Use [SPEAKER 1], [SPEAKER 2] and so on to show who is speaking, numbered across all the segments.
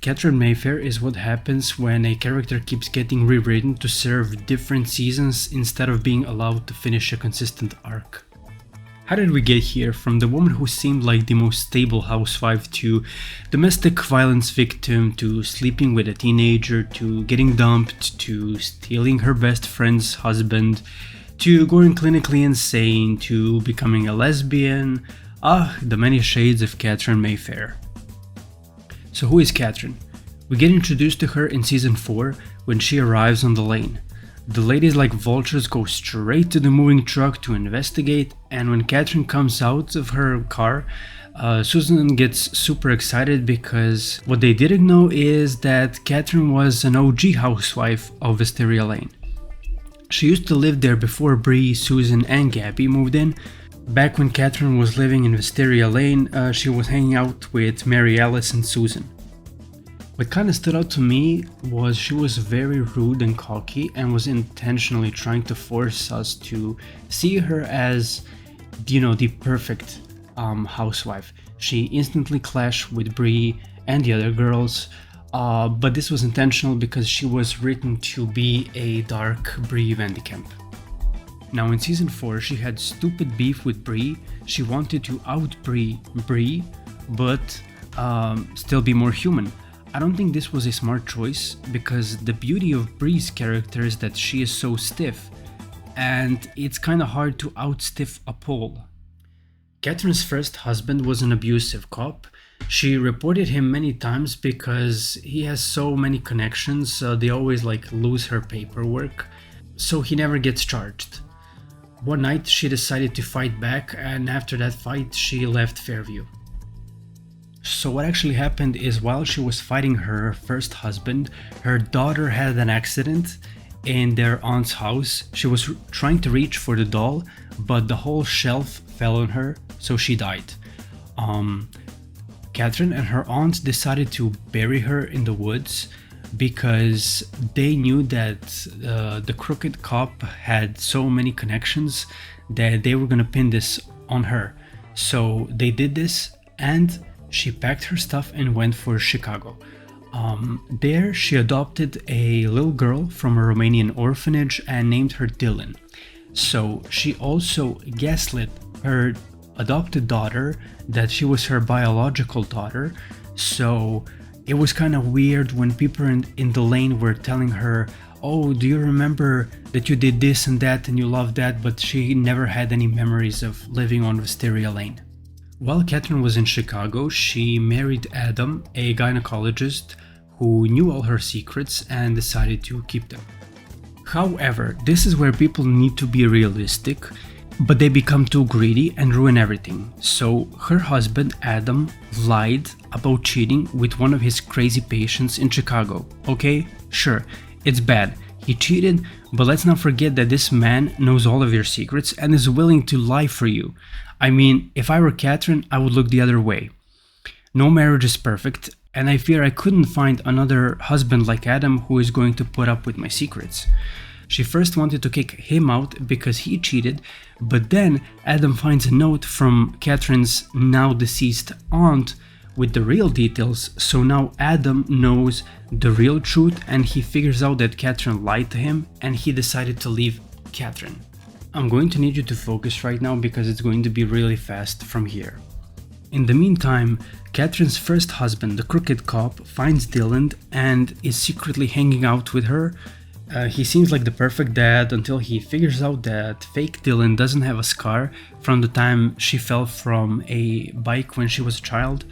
[SPEAKER 1] Katherine Mayfair is what happens when a character keeps getting rewritten to serve different seasons instead of being allowed to finish a consistent arc. How did we get here from the woman who seemed like the most stable housewife to domestic violence victim to sleeping with a teenager to getting dumped to stealing her best friend's husband to going clinically insane to becoming a lesbian? The many shades of Katherine Mayfair. So who is Katherine? We get introduced to her in season 4 when she arrives on the lane. The ladies like vultures go straight to the moving truck to investigate, and when Katherine comes out of her car, Susan gets super excited because what they didn't know is that Katherine was an OG housewife of Wisteria Lane. She used to live there before Bree, Susan and Gabby moved in. Back when Katherine was living in Wisteria Lane, she was hanging out with Mary Alice and Susan. What kind of stood out to me was she was very rude and cocky and was intentionally trying to force us to see her as, the perfect housewife. She instantly clashed with Bree and the other girls, but this was intentional because she was written to be a dark Bree Vandekamp. Now in season 4 she had stupid beef with Bree. She wanted to out-Bree Bree, but still be more human. I don't think this was a smart choice because the beauty of Bree's character is that she is so stiff, and it's kinda hard to out-stiff a pole. Katherine's first husband was an abusive cop. She reported him many times because he has so many connections, they always lose her paperwork, so he never gets charged. One night she decided to fight back, and after that fight she left Fairview. So what actually happened is while she was fighting her first husband, her daughter had an accident in their aunt's house. She was trying to reach for the doll, but the whole shelf fell on her, so she died. Katherine and her aunt decided to bury her in the woods because they knew that the crooked cop had so many connections that they were gonna pin this on her. So they did this, and she packed her stuff and went for Chicago. There she adopted a little girl from a Romanian orphanage and named her Dylan. So she also gaslit her adopted daughter that she was her biological daughter. So it was kind of weird when people in the lane were telling her, oh, do you remember that you did this and that and you love that, but she never had any memories of living on Wisteria Lane. While Katherine was in Chicago, she married Adam, a gynecologist who knew all her secrets and decided to keep them. However, this is where people need to be realistic, but they become too greedy and ruin everything. So her husband Adam lied about cheating with one of his crazy patients in Chicago. Okay, sure, it's bad. He cheated, but let's not forget that this man knows all of your secrets and is willing to lie for you. I mean, if I were Katherine, I would look the other way. No marriage is perfect, and I fear I couldn't find another husband like Adam who is going to put up with my secrets. She first wanted to kick him out because he cheated, but then Adam finds a note from Katherine's now deceased aunt with the real details, so now Adam knows the real truth and he figures out that Katherine lied to him and he decided to leave Katherine. I'm going to need you to focus right now because it's going to be really fast from here. In the meantime, Katherine's first husband, the crooked cop, finds Dylan and is secretly hanging out with her. He seems like the perfect dad until he figures out that fake Dylan doesn't have a scar from the time she fell from a bike when she was a child.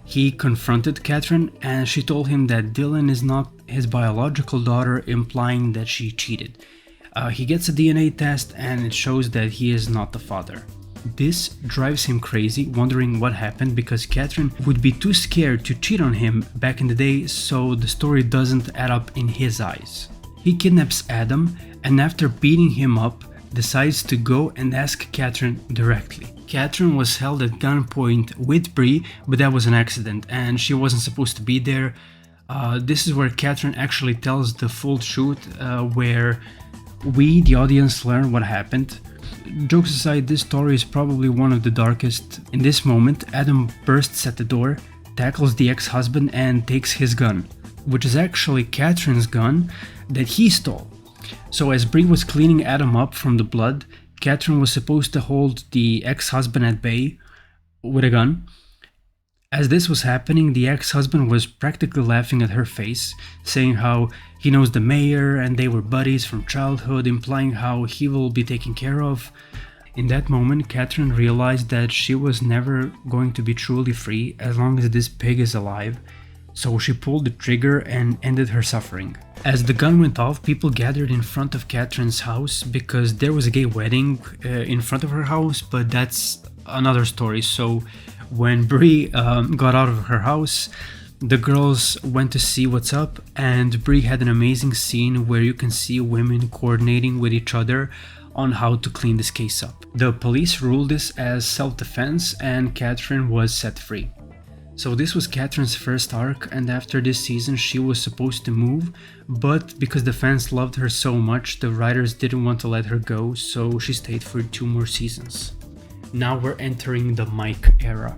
[SPEAKER 1] He confronted Katherine and she told him that Dylan is not his biological daughter, implying that she cheated. He gets a DNA test and it shows that he is not the father. This drives him crazy, wondering what happened because Katherine would be too scared to cheat on him back in the day, so the story doesn't add up in his eyes. He kidnaps Adam and after beating him up, decides to go and ask Katherine directly. Katherine was held at gunpoint with Bree, but that was an accident and she wasn't supposed to be there. This is where Katherine actually tells the full truth, where we, the audience, learn what happened. Jokes aside, this story is probably one of the darkest. In this moment, Adam bursts at the door, tackles the ex-husband and takes his gun, which is actually Katherine's gun that he stole. So as Bree was cleaning Adam up from the blood, Katherine was supposed to hold the ex-husband at bay with a gun. As this was happening, the ex-husband was practically laughing at her face, saying how he knows the mayor and they were buddies from childhood, implying how he will be taken care of. In that moment, Katherine realized that she was never going to be truly free as long as this pig is alive, so she pulled the trigger and ended her suffering. As the gun went off, people gathered in front of Katherine's house because there was a gay wedding in front of her house, but that's another story. So when Bree got out of her house, the girls went to see what's up, and Bree had an amazing scene where you can see women coordinating with each other on how to clean this case up. The police ruled this as self-defense and Katherine was set free. So this was Katherine's first arc, and after this season she was supposed to move, but because the fans loved her so much, the writers didn't want to let her go, so she stayed for 2 more seasons. Now we're entering the Mike era.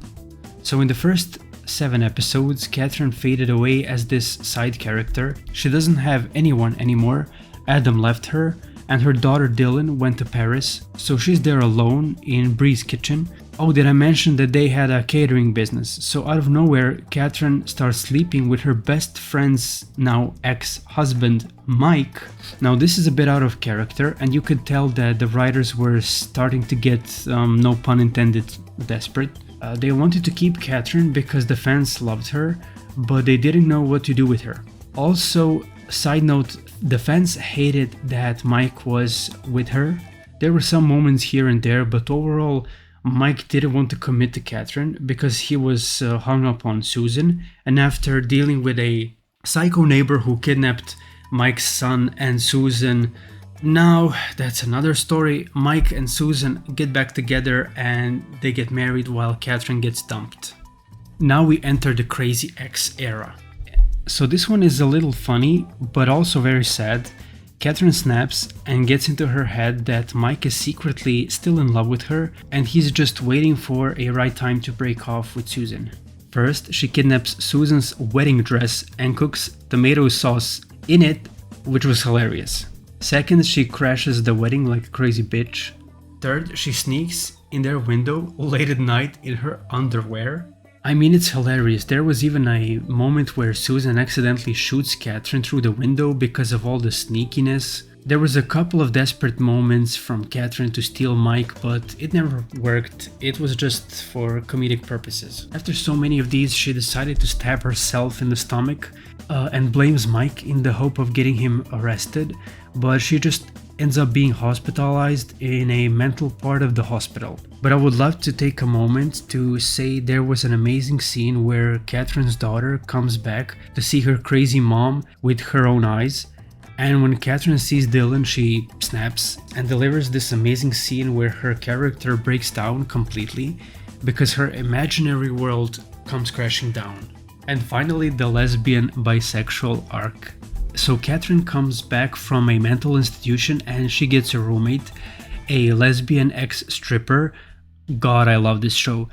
[SPEAKER 1] So in the first 7 episodes, Katherine faded away as this side character. She doesn't have anyone anymore. Adam left her, and her daughter Dylan went to Paris, so she's there alone in Bree's kitchen. Oh, did I mention that they had a catering business? So out of nowhere, Katherine starts sleeping with her best friend's now ex-husband, Mike. Now this is a bit out of character, and you could tell that the writers were starting to get, no pun intended, desperate. They wanted to keep Katherine because the fans loved her, but they didn't know what to do with her. Also, side note, the fans hated that Mike was with her. There were some moments here and there, but overall, Mike didn't want to commit to Katherine because he was hung up on Susan, and after dealing with a psycho neighbor who kidnapped Mike's son and Susan, now that's another story. Mike and Susan get back together and they get married while Katherine gets dumped. Now we enter the Crazy Ex era. So this one is a little funny, but also very sad. Katherine snaps and gets into her head that Mike is secretly still in love with her and he's just waiting for a right time to break off with Susan. First, she kidnaps Susan's wedding dress and cooks tomato sauce in it, which was hilarious. Second, she crashes the wedding like a crazy bitch. Third, she sneaks in their window late at night in her underwear. I mean, it's hilarious. There was even a moment where Susan accidentally shoots Katherine through the window because of all the sneakiness. There was a couple of desperate moments from Katherine to steal Mike, but it never worked. It was just for comedic purposes. After so many of these, she decided to stab herself in the stomach and blames Mike in the hope of getting him arrested, but she just ends up being hospitalized in a mental part of the hospital. But I would love to take a moment to say there was an amazing scene where Katherine's daughter comes back to see her crazy mom with her own eyes, and when Katherine sees Dylan, she snaps and delivers this amazing scene where her character breaks down completely because her imaginary world comes crashing down. And finally, the lesbian bisexual arc. So Katherine comes back from a mental institution and she gets a roommate, a lesbian ex-stripper. God, I love this show.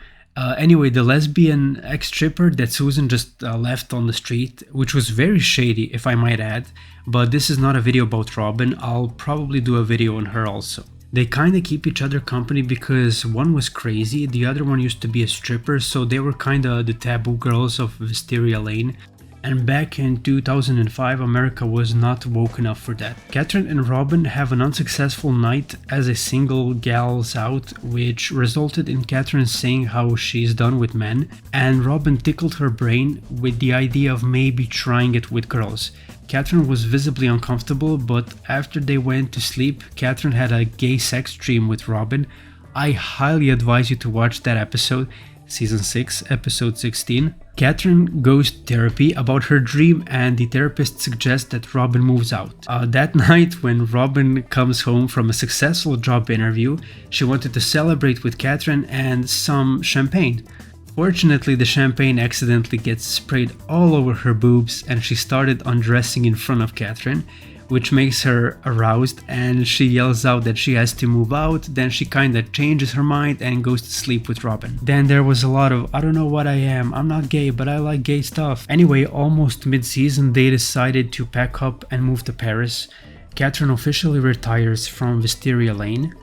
[SPEAKER 1] Anyway, the lesbian ex-stripper that Susan just left on the street, which was very shady if I might add, but this is not a video about Robin. I'll probably do a video on her also. They kinda keep each other company because one was crazy, the other one used to be a stripper, so they were kinda the taboo girls of Wisteria Lane. And back in 2005, America was not woke enough for that. Katherine and Robin have an unsuccessful night as a single gals out, which resulted in Katherine saying how she's done with men, and Robin tickled her brain with the idea of maybe trying it with girls. Katherine was visibly uncomfortable, but after they went to sleep, Katherine had a gay sex dream with Robin. I highly advise you to watch that episode. Season 6, episode 16. Katherine goes to therapy about her dream and the therapist suggests that Robin moves out. That night when Robin comes home from a successful job interview, she wanted to celebrate with Katherine and some champagne. Fortunately, the champagne accidentally gets sprayed all over her boobs and she started undressing in front of Katherine, which makes her aroused, and she yells out that she has to move out. Then she kinda changes her mind and goes to sleep with Robin. Then there was a lot of, I don't know what I am, I'm not gay, but I like gay stuff. Anyway, almost mid-season, they decided to pack up and move to Paris. Katherine officially retires from Wisteria Lane.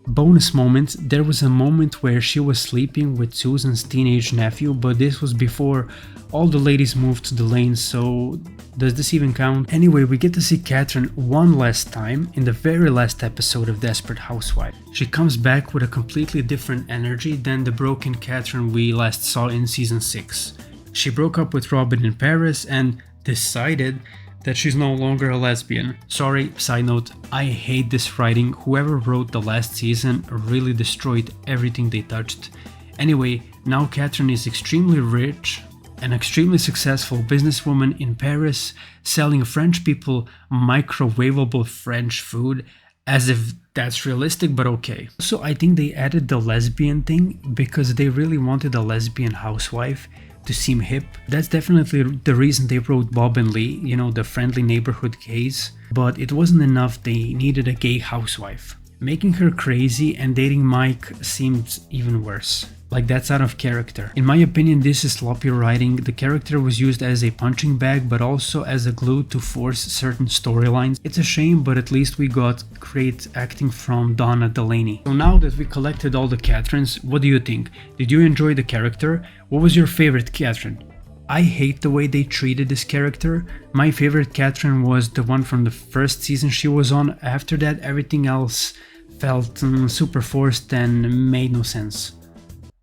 [SPEAKER 1] Bonus moment, there was a moment where she was sleeping with Susan's teenage nephew, but this was before all the ladies moved to the lane, so does this even count? Anyway, we get to see Katherine one last time in the very last episode of Desperate Housewives. She comes back with a completely different energy than the broken Katherine we last saw in season 6. She broke up with Robin in Paris and decided that she's no longer a lesbian. Sorry, side note, I hate this writing. Whoever wrote the last season really destroyed everything they touched. Anyway, now Katherine is extremely rich, an extremely successful businesswoman in Paris, selling French people microwavable French food, as if that's realistic, but okay. So I think they added the lesbian thing because they really wanted a lesbian housewife to seem hip. That's definitely the reason they wrote Bob and Lee, you know, the friendly neighborhood gays. But it wasn't enough, they needed a gay housewife. Making her crazy and dating Mike seemed even worse. Like, that's out of character. In my opinion, this is sloppy writing. The character was used as a punching bag, but also as a glue to force certain storylines. It's a shame, but at least we got great acting from Donna Delaney. So now that we collected all the Katherines, what do you think? Did you enjoy the character? What was your favorite Katherine? I hate the way they treated this character. My favorite Katherine was the one from the first season she was on. After that, everything else felt super forced and made no sense.